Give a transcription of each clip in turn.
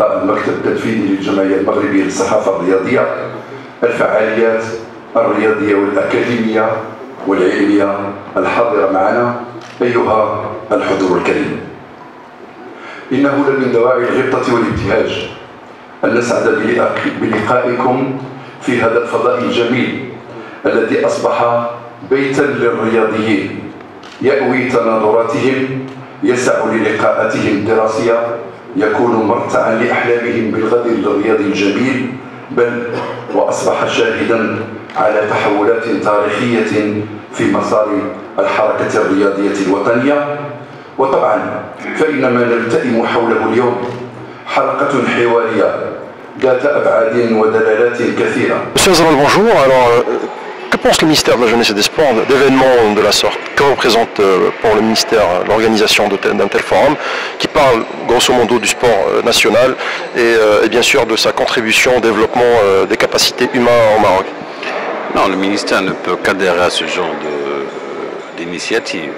أعضاء المكتب التنفيذي للجمعية المغربية للصحافة الرياضية الفعاليات الرياضية والأكاديمية والعلمية الحاضرة معنا، أيها الحضور الكريم، إنه من دواعي الغبطة والابتهاج أن نسعد بلقائكم في هذا الفضاء الجميل الذي أصبح بيتا للرياضيين يأوي تناظراتهم، يسع للقاءاتهم الدراسية، يكون مرتعا لأحلامهم بالغد الرياضي الجميل، بل وأصبح شاهدا على تحولات تاريخية في مسار الحركة الرياضية الوطنية. وطبعا فإن ما نلتئم حوله اليوم حلقة حوارية ذات أبعاد ودلالات كثيرة. Bonjour. Alors, que pense le ministère de la Jeunesse et des Sports d'événements de la sorte? Que représente pour le ministère l'organisation d'un tel forum qui parle grosso modo du sport national et bien sûr de sa contribution au développement des capacités humaines au Maroc? Non, le ministère ne peut qu'adhérer à ce genre d'initiative.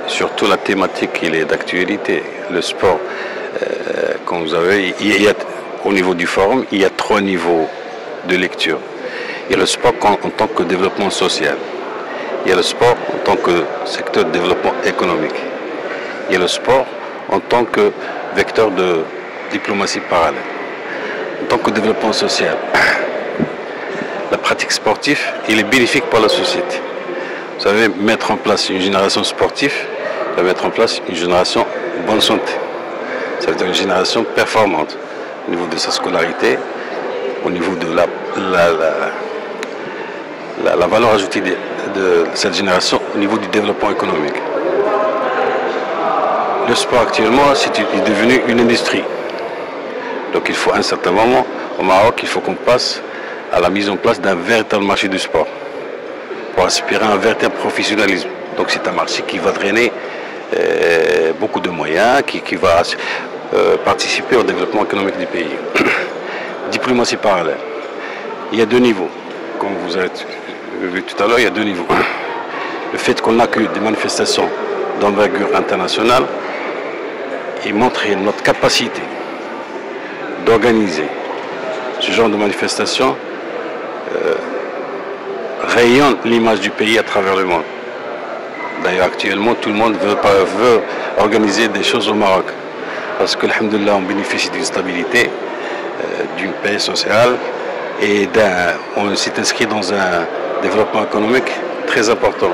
Surtout la thématique, il est d'actualité. Le sport, comme vous avez, au niveau du forum, il y a 3 niveaux de lecture. Il y a le sport en tant que développement social. Il y a le sport en tant que secteur de développement économique. Il y a le sport en tant que vecteur de diplomatie parallèle. En tant que développement social, la pratique sportive, il est bénéfique pour la société. Vous savez, mettre en place une génération sportive, ça va mettre en place une génération bonne santé. Ça veut dire une génération performante au niveau de sa scolarité, au niveau de la valeur ajoutée de cette génération au niveau du développement économique. Le sport actuellement est devenu une industrie. Donc il faut à un certain moment, au Maroc, il faut qu'on passe à la mise en place d'un véritable marché du sport pour aspirer à un véritable professionnalisme. Donc c'est un marché qui va drainer beaucoup de moyens, qui va participer au développement économique du pays. Diplomatie parallèle. Il y a 2 niveaux. Comme vous avez vu tout à l'heure, il y a 2 niveaux. Le fait qu'on accueille des manifestations d'envergure internationale, il montre notre capacité d'organiser ce genre de manifestations, rayonne l'image du pays à travers le monde. D'ailleurs, actuellement, tout le monde veut organiser des choses au Maroc. Parce que, alhamdoulilah, on bénéficie d'une stabilité, d'une paix sociale et on s'est inscrit dans un développement économique très important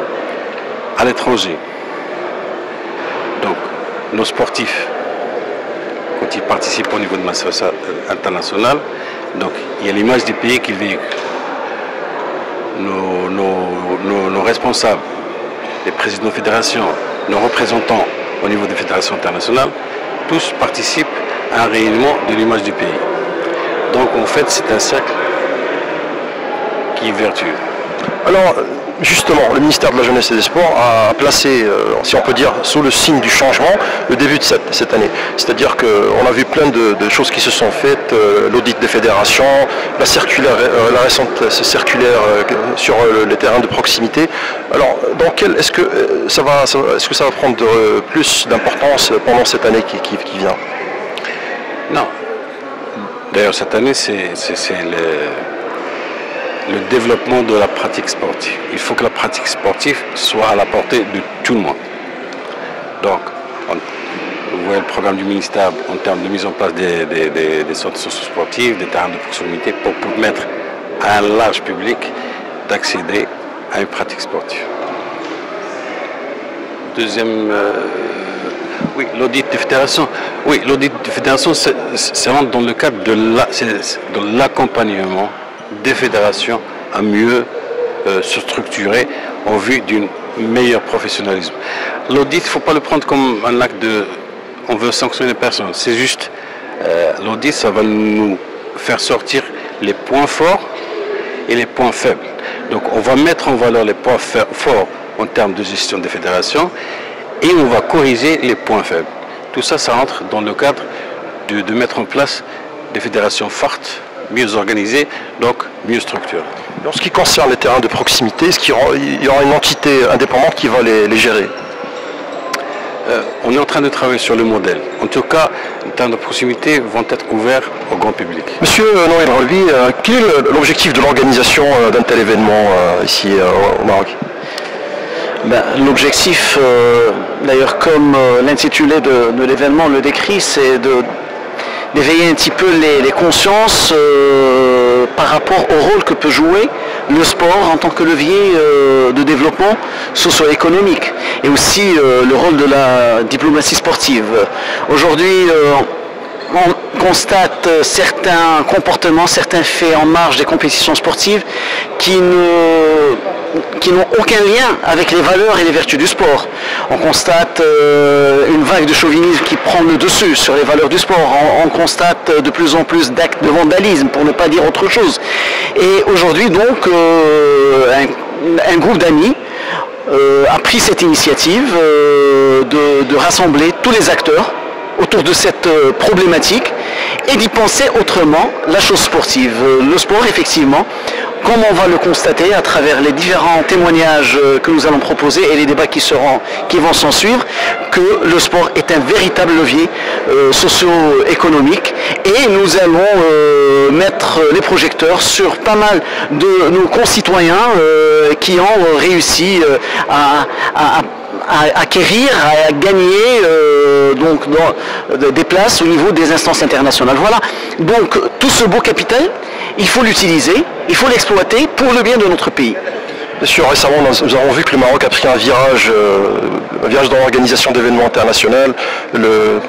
à l'étranger. Donc, nos sportifs, quand ils participent au niveau de manifestation internationale, donc il y a l'image du pays qui véhicule. Nos responsables, les présidents de fédérations, nos représentants au niveau des fédérations internationales, tous participent à un rayonnement de l'image du pays. Donc en fait, c'est un cercle qui est vertueux. Alors, justement, le ministère de la Jeunesse et des Sports a placé, si on peut dire, sous le signe du changement, le début de cette année. C'est-à-dire qu'on a vu plein de choses qui se sont faites, l'audit des fédérations, la récente circulaire sur les terrains de proximité. Alors, est-ce que ça va prendre plus d'importance pendant cette année qui vient? Non. D'ailleurs, cette année, c'est le développement de la pratique sportive. Il faut que la pratique sportive soit à la portée de tout le monde. Donc, vous voyez le programme du ministère en termes de mise en place des centres socio-sportifs, des terrains de proximité pour permettre à un large public d'accéder à une pratique sportive. Deuxième, oui, l'audit des fédérations. Oui, l'audit des fédérations, c'est dans le cadre de l'accompagnement des fédérations à mieux se structurer en vue d'un meilleur professionnalisme. L'audit, il ne faut pas le prendre comme un acte de... On veut sanctionner personne. C'est juste, l'audit, ça va nous faire sortir les points forts et les points faibles. Donc on va mettre en valeur les points forts en termes de gestion des fédérations et on va corriger les points faibles. Tout ça, ça entre dans le cadre de mettre en place des fédérations fortes, mieux organisées, donc mieux structurées. En ce qui concerne les terrains de proximité, est-ce qu'il y aura une entité indépendante qui va les gérer? on est en train de travailler sur le modèle. En tout cas, les termes de proximité vont être ouverts au grand public. Monsieur Noël Rolby, quel est l'objectif de l'organisation d'un tel événement ici au Maroc? L'objectif, d'ailleurs comme l'intitulé de l'événement le décrit, c'est d'éveiller un petit peu les consciences par rapport au rôle que peut jouer le sport en tant que levier de développement socio-économique et aussi le rôle de la diplomatie sportive. Aujourd'hui, on constate certains comportements, certains faits en marge des compétitions sportives qui n'ont aucun lien avec les valeurs et les vertus du sport. On constate une vague de chauvinisme qui prend le dessus sur les valeurs du sport. On constate de plus en plus d'actes de vandalisme, pour ne pas dire autre chose. Et aujourd'hui, donc, un groupe d'amis a pris cette initiative de rassembler tous les acteurs autour de cette problématique et d'y penser autrement la chose sportive. Le sport, effectivement, comme on va le constater à travers les différents témoignages que nous allons proposer et les débats qui vont s'en suivre, que le sport est un véritable levier socio-économique et nous allons mettre les projecteurs sur pas mal de nos concitoyens qui ont réussi à acquérir, à gagner des places au niveau des instances internationales. Voilà, donc tout ce beau capital, il faut l'utiliser, il faut l'exploiter pour le bien de notre pays. Bien sûr, récemment, nous avons vu que le Maroc a pris un virage dans l'organisation d'événements internationaux. Le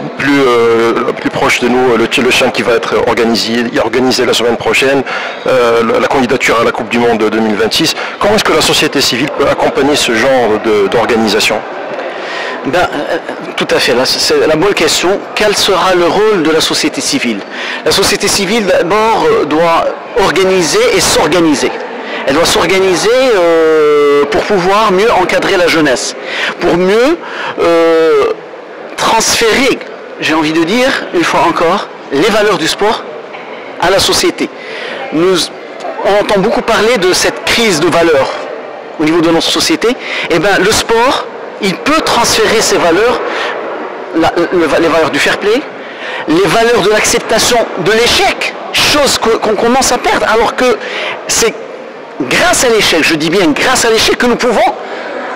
plus proche de nous, le Chan qui va être organisé la semaine prochaine, la candidature à la Coupe du Monde 2026. Comment est-ce que la société civile peut accompagner ce genre d'organisation? Tout à fait, c'est la bonne question. Quel sera le rôle de la société civile? La société civile, d'abord, doit organiser et s'organiser. Elle doit s'organiser pour pouvoir mieux encadrer la jeunesse, pour mieux transférer, j'ai envie de dire, une fois encore, les valeurs du sport à la société. On entend beaucoup parler de cette crise de valeurs au niveau de notre société. Et le sport, il peut transférer ces valeurs, les valeurs du fair play, les valeurs de l'acceptation de l'échec, chose qu'on commence à perdre, alors que c'est grâce à l'échec, je dis bien grâce à l'échec, que nous pouvons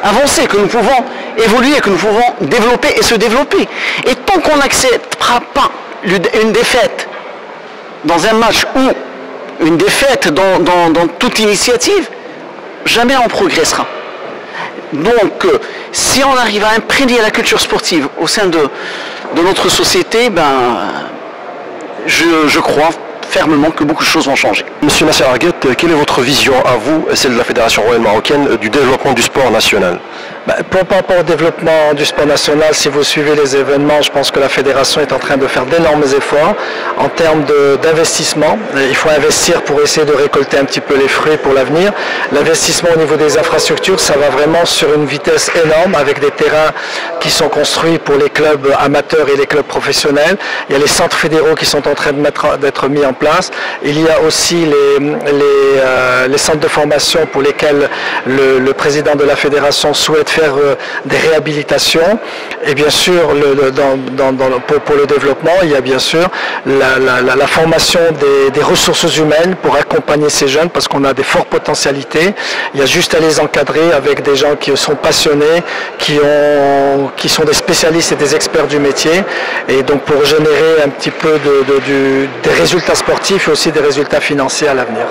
avancer, que nous pouvons évoluer, que nous pouvons développer et se développer. Et tant qu'on n'acceptera pas une défaite dans un match ou une défaite dans toute initiative, jamais on progressera. Donc, si on arrive à imprégner la culture sportive au sein de notre société, je crois fermement que beaucoup de choses vont changer. Monsieur Nasser Arguet, quelle est votre vision à vous et celle de la Fédération royale marocaine du développement du sport national? Par rapport au développement du sport national, si vous suivez les événements, je pense que la Fédération est en train de faire d'énormes efforts en termes d'investissement. Il faut investir pour essayer de récolter un petit peu les fruits pour l'avenir. L'investissement au niveau des infrastructures, ça va vraiment sur une vitesse énorme avec des terrains qui sont construits pour les clubs amateurs et les clubs professionnels. Il y a les centres fédéraux qui sont en train d'être mis en place. Il y a aussi les centres de formation pour lesquels le président de la Fédération souhaite faire des réhabilitations. Et bien sûr, pour le développement, il y a bien sûr la formation des ressources humaines pour accompagner ces jeunes parce qu'on a des fortes potentialités. Il y a juste à les encadrer avec des gens qui sont passionnés, qui sont des spécialistes et des experts du métier. Et donc pour générer un petit peu des résultats sportifs et aussi des résultats financiers à l'avenir.